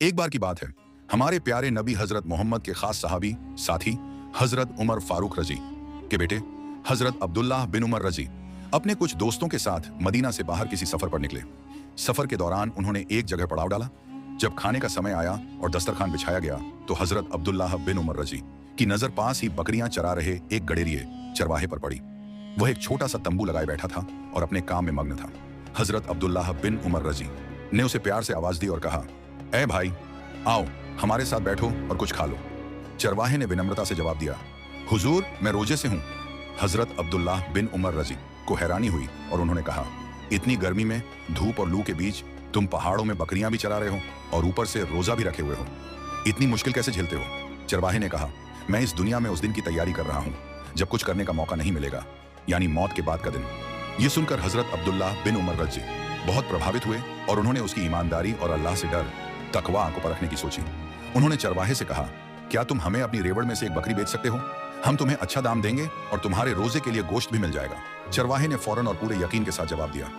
एक बार की बात है, हमारे प्यारे नबी हजरत मोहम्मद के खास सहाबी साथी हजरत उमर फारूक रजी के बेटे हजरत अब्दुल्लाह बिन उमर रजी अपने कुछ दोस्तों के साथ मदीना से बाहर किसी सफर पर निकले। सफर के दौरान उन्होंने एक जगह पड़ाव डाला। जब खाने का समय आया और दस्तरखान बिछाया गया तो हजरत अब्दुल्लाह बिन उमर रजी की नजर पास ही बकरियां चरा रहे एक गडेरिए चरवाहे पर पड़ी। वह एक छोटा सा तंबू लगाए बैठा था और अपने काम में मग्न था। हजरत अब्दुल्लाह बिन उमर रजी ने उसे प्यार से आवाज दी और कहा, ए भाई, आओ हमारे साथ बैठो और कुछ खा लो। चरवाहे ने विनम्रता से जवाब दिया, हुजूर मैं रोजे से हूँ। हजरत अब्दुल्लाह बिन उमर रजी को हैरानी हुई और उन्होंने कहा, इतनी गर्मी में धूप और लू के बीच तुम पहाड़ों में बकरियां भी चरा रहे हो और ऊपर से रोजा भी रखे हुए हो, इतनी मुश्किल कैसे झेलते हो? चरवाहे ने कहा, मैं इस दुनिया में उस दिन की तैयारी कर रहा हूँ जब कुछ करने का मौका नहीं मिलेगा, यानी मौत के बाद का दिन। ये सुनकर हजरत अब्दुल्लाह बिन उमर रजी बहुत प्रभावित हुए और उन्होंने उसकी ईमानदारी और अल्लाह से डर तकवा को परखने की सोची। उन्होंने चरवाहे से कहा, क्या तुम हमें अपनी रेवड़ में से एक बकरी बेच सकते हो? हम तुम्हें अच्छा दाम देंगे और तुम्हारे रोजे के लिए गोश्त भी मिल जाएगा। चरवाहे ने फौरन और पूरे यकीन के साथ जवाब दिया,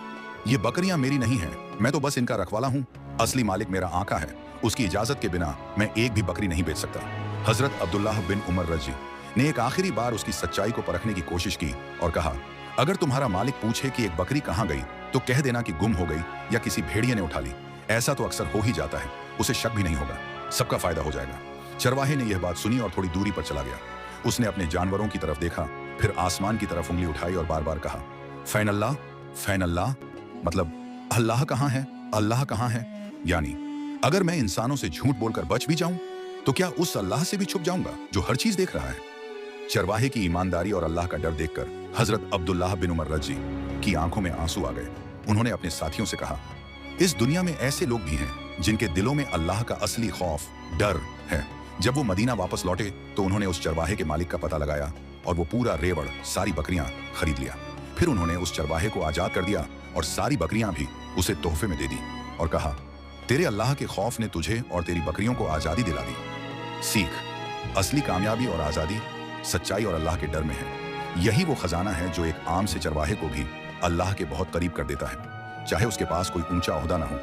ये बकरियां मेरी नहीं हैं, मैं तो बस इनका रखवाला हूँ। असली मालिक मेरा आका है, उसकी इजाजत के बिना मैं एक भी बकरी नहीं बेच सकता। हजरत अब्दुल्लाह बिन उमर रजी ने एक आखिरी बार उसकी सच्चाई को परखने की कोशिश की और कहा, अगर तुम्हारा मालिक पूछे कि एक बकरी कहाँ गई तो कह देना कि गुम हो गई या किसी भेड़िए ने उठा ली। ऐसा तो अक्सर हो ही जाता है, उसे शक भी नहीं होगा, सबका फायदा हो जाएगा। चरवाहे ने यह बात सुनी और थोड़ी दूरी पर चला गया। उसने अपने जानवरों की तरफ देखा, फिर आसमान की तरफ उंगली उठाई और बार बार कहा, फैन अल्लाह, फैन अल्लाह, मतलब अल्लाह कहाँ है, अल्लाह कहाँ है। यानी अगर मैं इंसानों से झूठ बोलकर बच भी जाऊं तो क्या उस अल्लाह से भी छुप जाऊंगा जो हर चीज देख रहा है? चरवाहे की ईमानदारी और अल्लाह का डर देखकर हजरत अब्दुल्लाह बिन उमर रजी की आंखों में आंसू आ गए। उन्होंने अपने साथियों से कहा, इस दुनिया में ऐसे लोग भी हैं जिनके दिलों में अल्लाह का असली खौफ, डर है। जब वो मदीना वापस लौटे तो उन्होंने उस चरवाहे के मालिक का पता लगाया और वो पूरा रेवड़ सारी बकरियां खरीद लिया। फिर उन्होंने उस चरवाहे को आजाद कर दिया और सारी बकरियां भी उसे तोहफे में दे दी और कहा, तेरे अल्लाह के खौफ ने तुझे और तेरी बकरियों को आजादी दिला दी। सीख, असली कामयाबी और आजादी सच्चाई और अल्लाह के डर में है। यही वो खजाना है जो एक आम से चरवाहे को भी अल्लाह के बहुत करीब कर देता है, चाहे उसके पास कोई ऊंचा ओहदा ना हो।